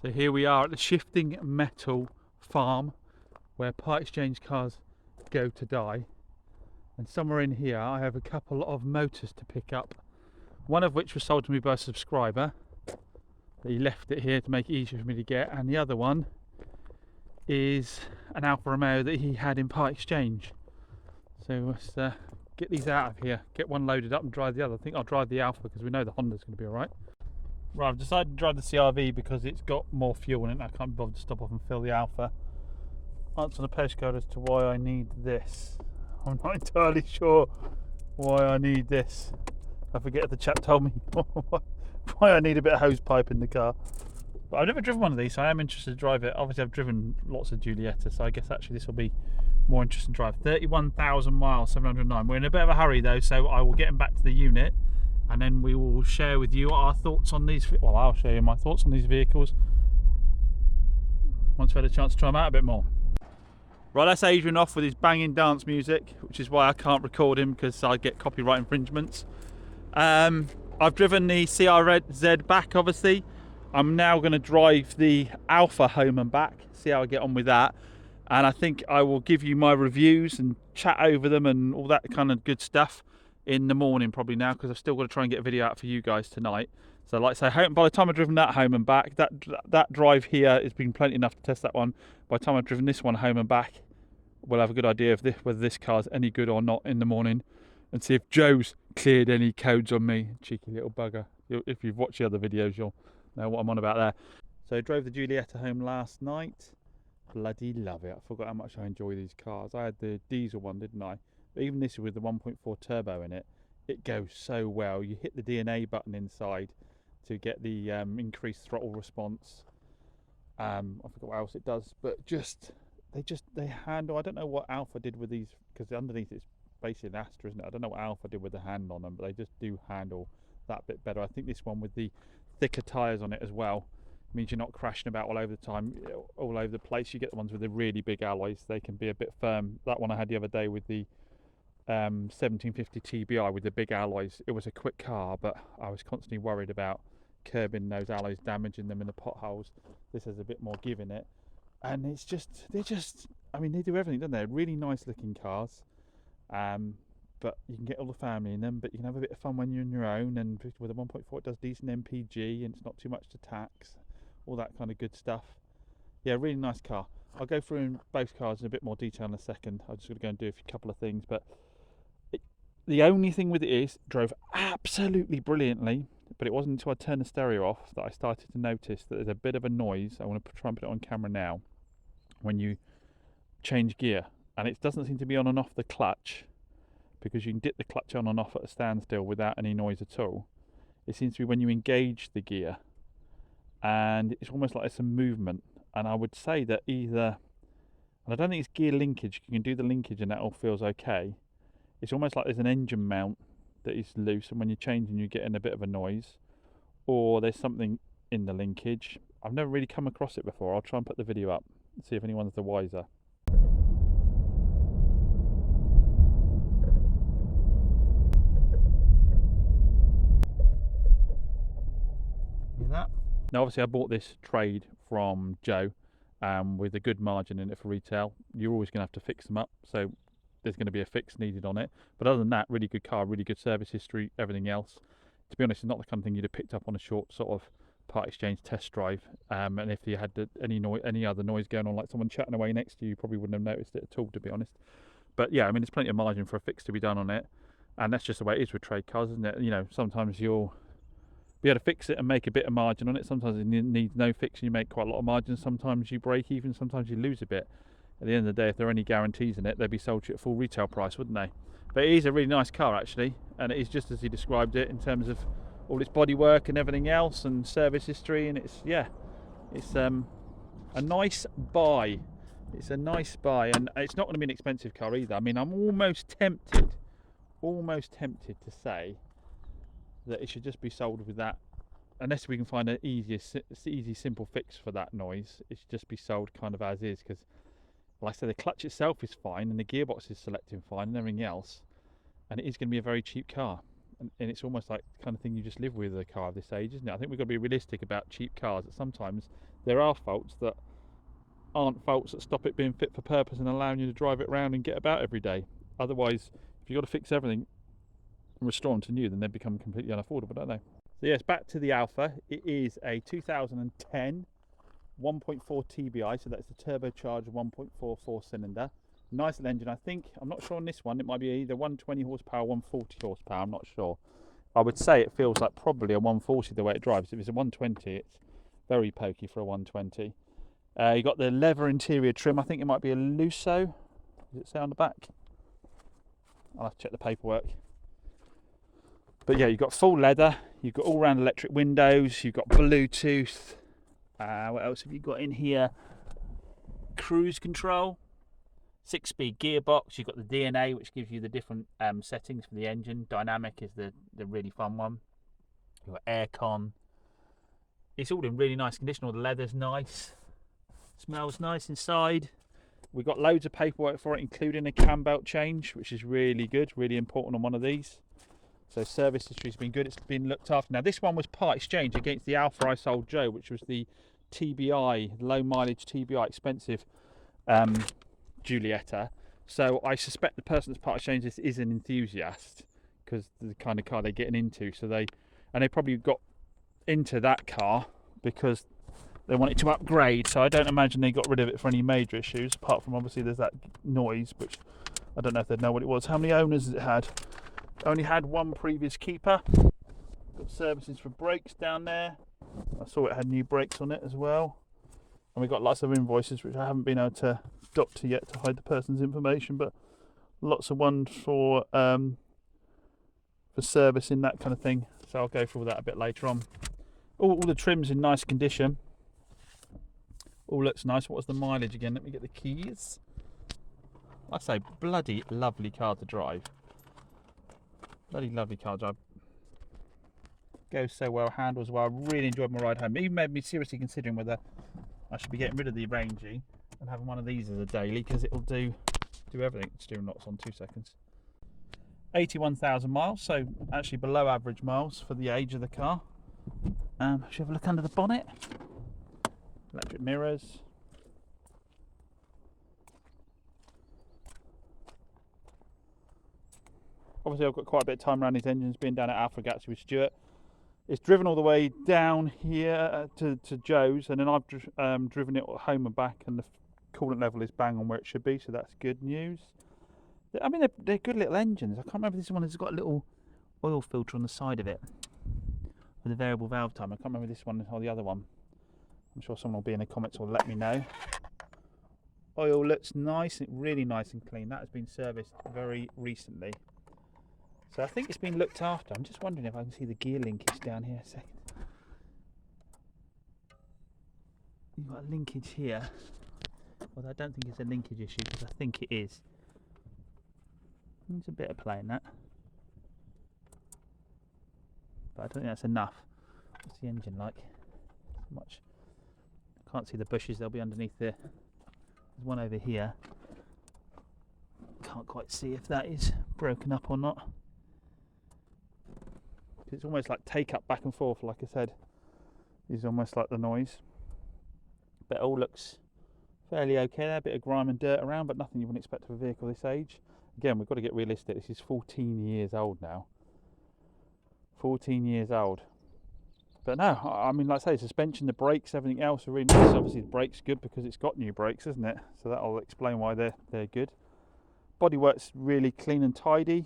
So here we are at the Shifting Metal farm where part exchange cars go to die. And somewhere in here I have a couple of motors to pick up. One of which was sold to me by a subscriber. He left it here to make it easier for me to get. And the other one is an Alfa Romeo that he had in part exchange. So let's get these out of here. Get one loaded up and drive the other. I think I'll drive the Alfa because we know the Honda's going to be alright. Right, I've decided to drive the CR-V because it's got more fuel in it and I can't be bothered to stop off and fill the Alfa. Answer the postcode as to why I need this. I'm not entirely sure why I need this. I forget if the chap told me why I need a bit of hose pipe in the car. But I've never driven one of these, so I am interested to drive it. Obviously I've driven lots of Giulietta, so I guess actually this will be more interesting to drive. 31,000 miles, 709. We're in a bit of a hurry though, so I will get them back to the unit and then we will share with you our thoughts on these. Well, I'll share you my thoughts on these vehicles once we've had a chance to try them out a bit more. Right, that's Adrian off with his banging dance music, which is why I can't record him because I get copyright infringements. I've driven the CRZ back, obviously. I'm now going to drive the Alfa home and back, see how I get on with that. And I think I will give you my reviews and chat over them and all that kind of good stuff in the morning probably now, because I've still got to try and get a video out for you guys tonight. So like I say, by the time I've driven that home and back, that drive here has been plenty enough to test that one. By the time I've driven this one home and back, we'll have a good idea of whether this car's any good or not in the morning, and see if Joe's cleared any codes on me. Cheeky little bugger. If you've watched the other videos, you'll know what I'm on about there. So I drove the Giulietta home last night. Bloody love it. I forgot how much I enjoy these cars. I had the diesel one, didn't I? But even this with the 1.4 turbo in it, it goes so well. You hit the DNA button inside to get the increased throttle response. I forgot what else it does, but they handle. I don't know what Alfa did with these, because underneath it's basically an Astra, isn't it? I don't know what Alfa did with the hand on them, but they just do handle that bit better. I think this one with the thicker tyres on it as well means you're not crashing about all over the time, all over the place. You get the ones with the really big alloys, they can be a bit firm. That one I had the other day with the 1750 TBI with the big alloys, it was a quick car, but I was constantly worried about curbing those alloys, damaging them in the potholes. This has a bit more give in it, and it's just, I mean, they do everything, don't they? Really nice looking cars, but you can get all the family in them, but you can have a bit of fun when you're on your own. And with a 1.4 it does decent MPG and it's not too much to tax, all that kind of good stuff. Yeah, really nice car. I'll go through both cars in a bit more detail in a second. I'm just going to go and do a couple of things, but the only thing with it is it drove absolutely brilliantly, but it wasn't until I turned the stereo off that I started to notice that there's a bit of a noise. I want to try and put it on camera now. When you change gear, and it doesn't seem to be on and off the clutch, because you can dip the clutch on and off at a standstill without any noise at all. It seems to be when you engage the gear, and it's almost like there's some movement. And I would say that either, and I don't think it's gear linkage, you can do the linkage and that all feels okay. It's almost like there's an engine mount that is loose, and when you're changing you're getting a bit of a noise, or there's something in the linkage. I've never really come across it before. I'll try and put the video up and see if anyone's the wiser. That. Now obviously I bought this trade from Joe with a good margin in it for retail. You're always going to have to fix them up, so there's going to be a fix needed on it, but other than that, really good car, really good service history, everything else. To be honest, it's not the kind of thing you'd have picked up on a short sort of part exchange test drive, and if you had any other noise going on, like someone chatting away next to you, you probably wouldn't have noticed it at all, to be honest. But yeah, I mean, there's plenty of margin for a fix to be done on it, and that's just the way it is with trade cars, isn't it? You know, sometimes you'll be able to fix it and make a bit of margin on it. Sometimes it needs no fix and you make quite a lot of margin. Sometimes you break even, sometimes you lose a bit. At the end of the day, if there are any guarantees in it, they'd be sold to you at full retail price, wouldn't they? But it is a really nice car actually, and it is just as he described it in terms of all its bodywork and everything else and service history, and it's a nice buy. It's a nice buy, and it's not going to be an expensive car either. I mean, I'm almost tempted to say that it should just be sold with that, unless we can find an easy simple fix for that noise. It should just be sold kind of as is, because like I said, the clutch itself is fine and the gearbox is selecting fine and everything else, and it is going to be a very cheap car. and it's almost like the kind of thing you just live with a car of this age, isn't it? I think we've got to be realistic about cheap cars, that sometimes there are faults that aren't faults that stop it being fit for purpose and allowing you to drive it around and get about every day. Otherwise, if you've got to fix everything and restore them to new, then they become completely unaffordable, don't they? So yes, back to the Alfa. It is a 2010 1.4 TBI, so that's the turbocharged 1.44 cylinder. Nice little engine. I think, I'm not sure on this one, it might be either 120 horsepower or 140 horsepower, I'm not sure. I would say it feels like probably a 140 the way it drives. If it's a 120, it's very pokey for a 120. You got the leather interior trim. I think it might be a Lusso. Does it say on the back? I'll have to check the paperwork. But yeah, you've got full leather. You've got all-round electric windows. You've got Bluetooth. What else have you got in here? Cruise control. 6-speed gearbox. You've got the DNA, which gives you the different settings for the engine. Dynamic is the really fun one. You've got aircon. It's all in really nice condition. All the leather's nice. Smells nice inside. We've got loads of paperwork for it, including a cam belt change, which is really good, really important on one of these. So service history's been good, it's been looked after. Now this one was part exchange against the Alfa I sold Joe, which was the TBI, low mileage TBI, expensive Giulietta. So I suspect the person that's part exchange this is an enthusiast, because the kind of car they're getting into. So they probably got into that car because they wanted to upgrade, so I don't imagine they got rid of it for any major issues, apart from obviously there's that noise, which I don't know if they'd know what it was. How many owners has it had? Only had one previous keeper. Got services for brakes down there. I saw it had new brakes on it as well. And we've got lots of invoices, which I haven't been able to doctor yet to hide the person's information, but lots of ones for servicing, that kind of thing. So I'll go through all that a bit later on. All the trim's in nice condition. All looks nice. What was the mileage again? Let me get the keys. I say, bloody lovely car to drive. Bloody lovely car to drive. Goes so well, handles well. I really enjoyed my ride home. It even made me seriously considering whether I should be getting rid of the Rangy and having one of these as a daily, because it'll do everything. Steering lock's on, 2 seconds. 81,000 miles, so actually below average miles for the age of the car. Should we have a look under the bonnet? Electric mirrors. Obviously I've got quite a bit of time around these engines, being down at Alfa Gazzi with Stuart. It's driven all the way down here to Joe's, and then I've driven it home and back, and the coolant level is bang on where it should be, so that's good news. I mean, they're good little engines. I can't remember if this one has got a little oil filter on the side of it with a variable valve time. I can't remember this one or the other one. I'm sure someone will be in the comments or let me know. Oil looks nice, really nice and clean. That has been serviced very recently. So I think it's been looked after. I'm just wondering if I can see the gear linkage down here a second. You've got a linkage here. Although I don't think it's a linkage issue, because I think it is. There's a bit of play in that. But I don't think that's enough. What's the engine like? Much. Can't see the bushes, they'll be underneath there. There's one over here. Can't quite see if that is broken up or not. It's almost like take up back and forth, like I said, is almost like the noise. But it all looks fairly okay there, a bit of grime and dirt around, but nothing you wouldn't expect of a vehicle this age. Again, we've got to get realistic, this is 14 years old now. 14 years old. But no, I mean, like I say, suspension, the brakes, everything else are really nice. Obviously the brakes good because it's got new brakes, isn't it? So that'll explain why they're good. Bodywork's really clean and tidy.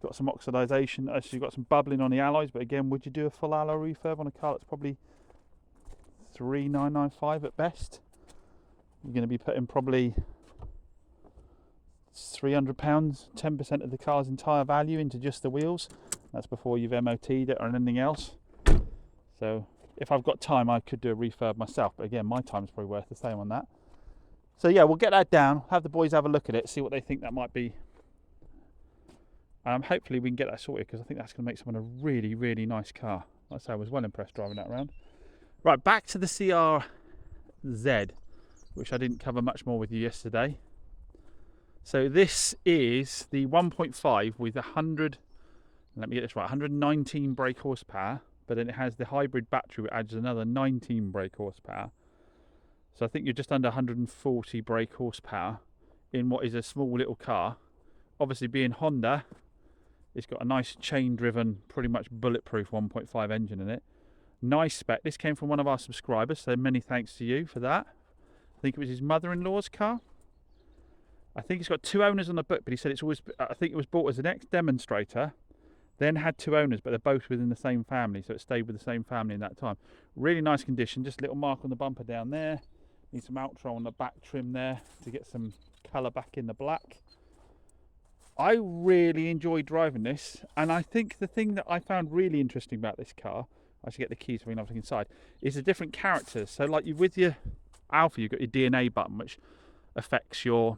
Got some oxidisation, actually got some bubbling on the alloys, but again, would you do a full alloy refurb on a car that's probably 3,995 at best? You're going to be putting probably £300, 10% of the car's entire value into just the wheels. That's before you've MOT'd it or anything else. So if I've got time, I could do a refurb myself, but again, my time's probably worth the same on that. So yeah, we'll get that down, have the boys have a look at it, see what they think that might be. Hopefully we can get that sorted, because I think that's going to make someone a really, really nice car. Like I say, I was well impressed driving that around. Right, back to the CRZ, which I didn't cover much more with you yesterday. So this is the 1.5 with 100 let me get this right, 119 brake horsepower, but then it has the hybrid battery which adds another 19 brake horsepower. So I think you're just under 140 brake horsepower in what is a small little car. Obviously being Honda, it's got a nice chain driven, pretty much bulletproof 1.5 engine in it. Nice spec. This came from one of our subscribers, so many thanks to you for that. I think it was his mother-in-law's car. I think it's got 2 owners on the book, but he said it's always, I think it was bought as an ex-demonstrator, then had 2 owners, but they're both within the same family, so it stayed with the same family in that time. Really nice condition, just a little mark on the bumper down there. Need some Outro on the back trim there to get some colour back in the black. I really enjoyed driving this, and I think the thing that I found really interesting about this car, I should get the keys so we can have a look inside, is the different characters. So like with your Alfa, you've got your DNA button, which affects your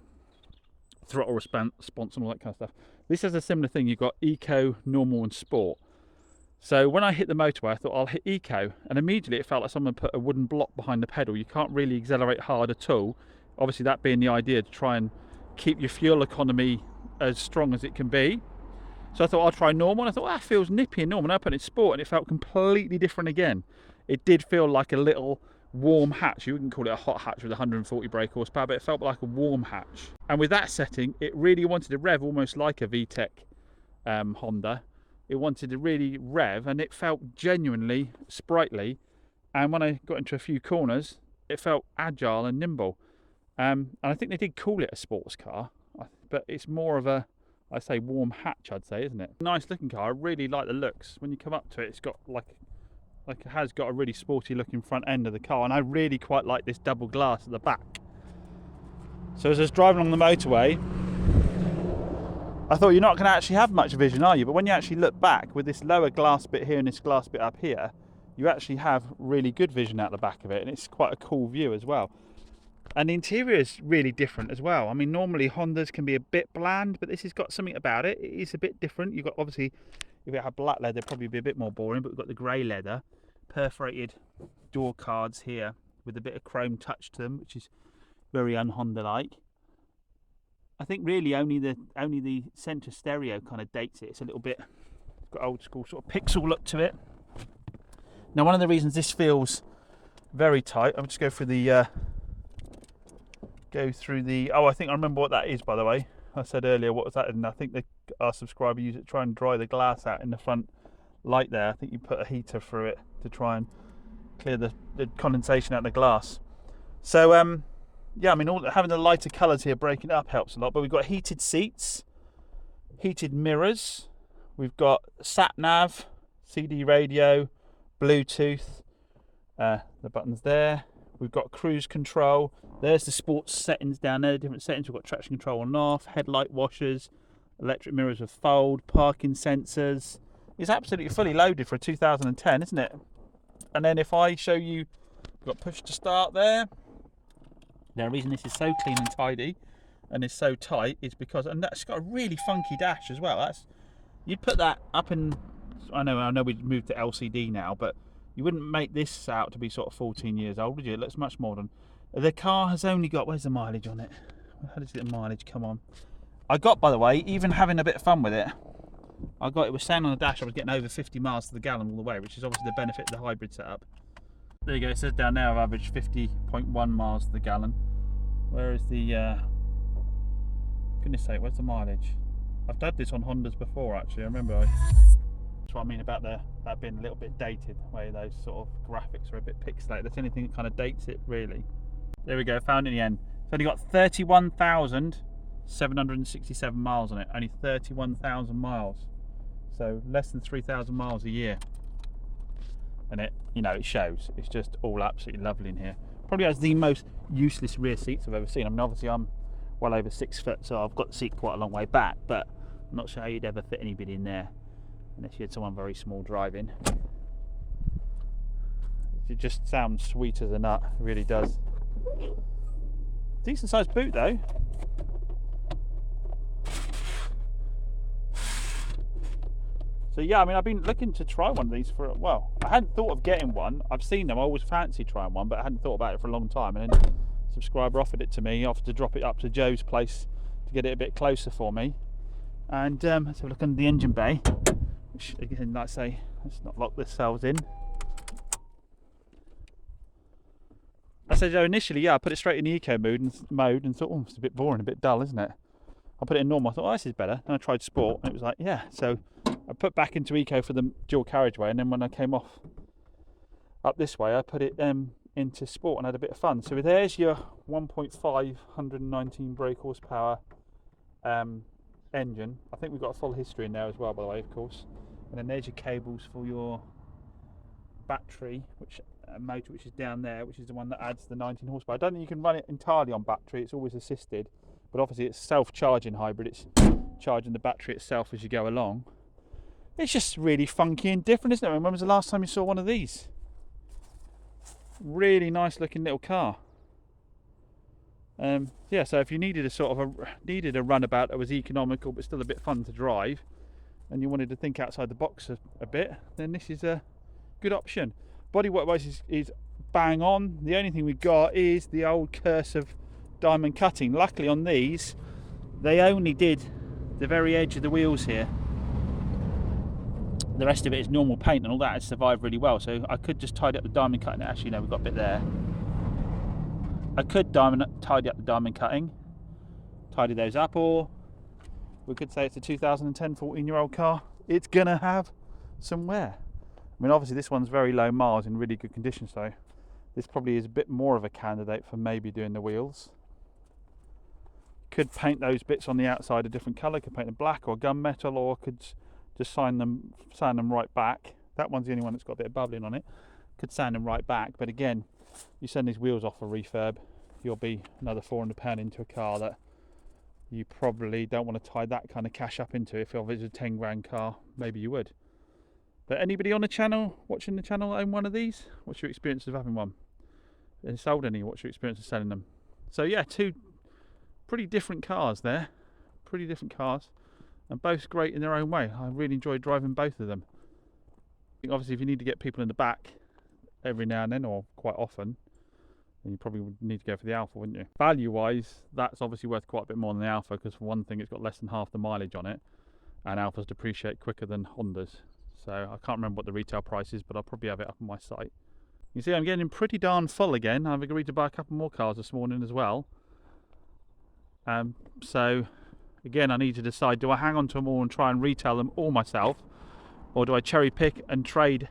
throttle response and all that kind of stuff. This has a similar thing. You've got Eco, Normal and Sport. So when I hit the motorway, I thought I'll hit Eco, and immediately it felt like someone put a wooden block behind the pedal. You can't really accelerate hard at all. Obviously that being the idea, to try and keep your fuel economy as strong as it can be. So I thought I'll try Normal, and I thought that feels nippy and normal. And I put it in Sport and it felt completely different again. It did feel like a little warm hatch. You wouldn't call it a hot hatch with 140 brake horsepower, but it felt like a warm hatch. And with that setting, it really wanted to rev almost like a VTEC Honda. It wanted to really rev, and it felt genuinely sprightly. And when I got into a few corners, it felt agile and nimble. And I think they did call it a sports car, but it's more of a, I say, warm hatch, I'd say, isn't it? Nice looking car. I really like the looks. When you come up to it, it's got like it has got a really sporty looking front end of the car, and I really quite like this double glass at the back. So as I was driving along the motorway, I thought you're not going to actually have much vision, are you? But when you actually look back with this lower glass bit here and this glass bit up here, you actually have really good vision out the back of it, and it's quite a cool view as well. And the interior is really different as well. I mean, normally Hondas can be a bit bland, but this has got something about it. It is a bit different. You've got, obviously, if it had black leather, it'd probably be a bit more boring, but we've got the grey leather, perforated door cards here with a bit of chrome touch to them, which is very un-Honda-like. I think really only the centre stereo kind of dates it. It's a little bit, it's got old school sort of pixel look to it. Now, one of the reasons this feels very tight, I'll just go through the oh, I think I remember what that is, by the way. I said earlier, what was that? And I think our subscriber used it to try and dry the glass out in the front light there. I think you put a heater through it to try and clear the condensation out of the glass. So yeah, I mean, having the lighter colours here breaking it up helps a lot. But we've got heated seats, heated mirrors, we've got sat nav, CD radio, Bluetooth, the buttons there. We've got cruise control. There's the sports settings down there, the different settings. We've got traction control on and off, headlight washers, electric mirrors with fold, parking sensors. It's absolutely fully loaded for a 2010, isn't it? And then if I show you, we've got push to start there. The reason this is so clean and tidy and is so tight is because, and that's got a really funky dash as well. You'd put that up in, I know we've moved to LCD now, but you wouldn't make this out to be sort of 14 years old, would you? It looks much modern. The car has only got, where's the mileage on it? How does the mileage come on? I got, by the way, even having a bit of fun with it, it was saying on the dash I was getting over 50 miles to the gallon all the way, which is obviously the benefit of the hybrid setup. There you go, it says down there I've averaged 50.1 miles to the gallon. Where is the, goodness sake, where's the mileage? I've done this on Hondas before, actually. I remember that's what I mean about that being a little bit dated, where those sort of graphics are a bit pixelated. That's anything that kind of dates it, really. There we go, found it in the end. It's only got 31,767 miles on it, only 31,000 miles. So less than 3,000 miles a year. And it, it shows. It's just all absolutely lovely in here. Probably has the most useless rear seats I've ever seen. I mean, obviously I'm well over 6 foot, so I've got the seat quite a long way back, but I'm not sure how you'd ever fit anybody in there unless you had someone very small driving. It just sounds sweet as a nut, it really does. Decent sized boot though. So yeah, I mean, I've been looking to try one of these for, well, I hadn't thought of getting one. I've seen them, I always fancy trying one, but I hadn't thought about it for a long time. And then a subscriber offered it to me, offered to drop it up to Joe's place to get it a bit closer for me. And let's have a look under the engine bay. which again, like I say, let's not lock themselves in. I said, initially, yeah, I put it straight in the eco mode and thought, oh, it's a bit boring, a bit dull, isn't it? I put it in normal, I thought, oh, this is better. And I tried sport, and it was like, yeah. So I put back into eco for the dual carriageway, and then when I came off up this way, I put it into sport and had a bit of fun. So there's your 1.5 119 brake horsepower engine. I think we've got a full history in there as well, by the way, of course. And then there's your cables for your battery, which motor, which is down there, which is the one that adds the 19 horsepower. I don't think you can run it entirely on battery, it's always assisted, but obviously it's self-charging hybrid, it's charging the battery itself as you go along. It's just really funky and different, isn't it? When was the last time you saw one of these? Really nice looking little car. Yeah, so if you needed a runabout that was economical but still a bit fun to drive, and you wanted to think outside the box a bit, then this is a good option. Bodywork wise is bang on. The only thing we got is the old curse of diamond cutting. Luckily on these, they only did the very edge of the wheels here. The rest of it is normal paint, and all that has survived really well. So I could just tidy up the diamond cutting. Actually, no, we've got a bit there. I could tidy up the diamond cutting, tidy those up, or we could say it's a 2010 14-year-old car. It's gonna have some wear. I mean, obviously this one's very low miles in really good condition, so this probably is a bit more of a candidate for maybe doing the wheels. Could paint those bits on the outside a different colour, could paint them black or gunmetal, or could just sand them right back. That one's the only one that's got a bit of bubbling on it. Could sand them right back, but again, you send these wheels off for refurb, you'll be another £400 into a car that you probably don't want to tie that kind of cash up into. If it was a 10 grand car, maybe you would. But anybody on the channel, watching the channel, own one of these? What's your experience of having one? And sold any? What's your experience of selling them? So yeah, two pretty different cars there. Pretty different cars. And both great in their own way. I really enjoyed driving both of them. I think obviously if you need to get people in the back every now and then, or quite often, then you probably would need to go for the Alfa, wouldn't you? Value wise, that's obviously worth quite a bit more than the Alfa, because for one thing, it's got less than half the mileage on it, and Alfas depreciate quicker than Hondas. So I can't remember what the retail price is, but I'll probably have it up on my site. You see, I'm getting pretty darn full again. I've agreed to buy a couple more cars this morning as well. So again, I need to decide, do I hang on to them all and try and retail them all myself, or do I cherry pick and trade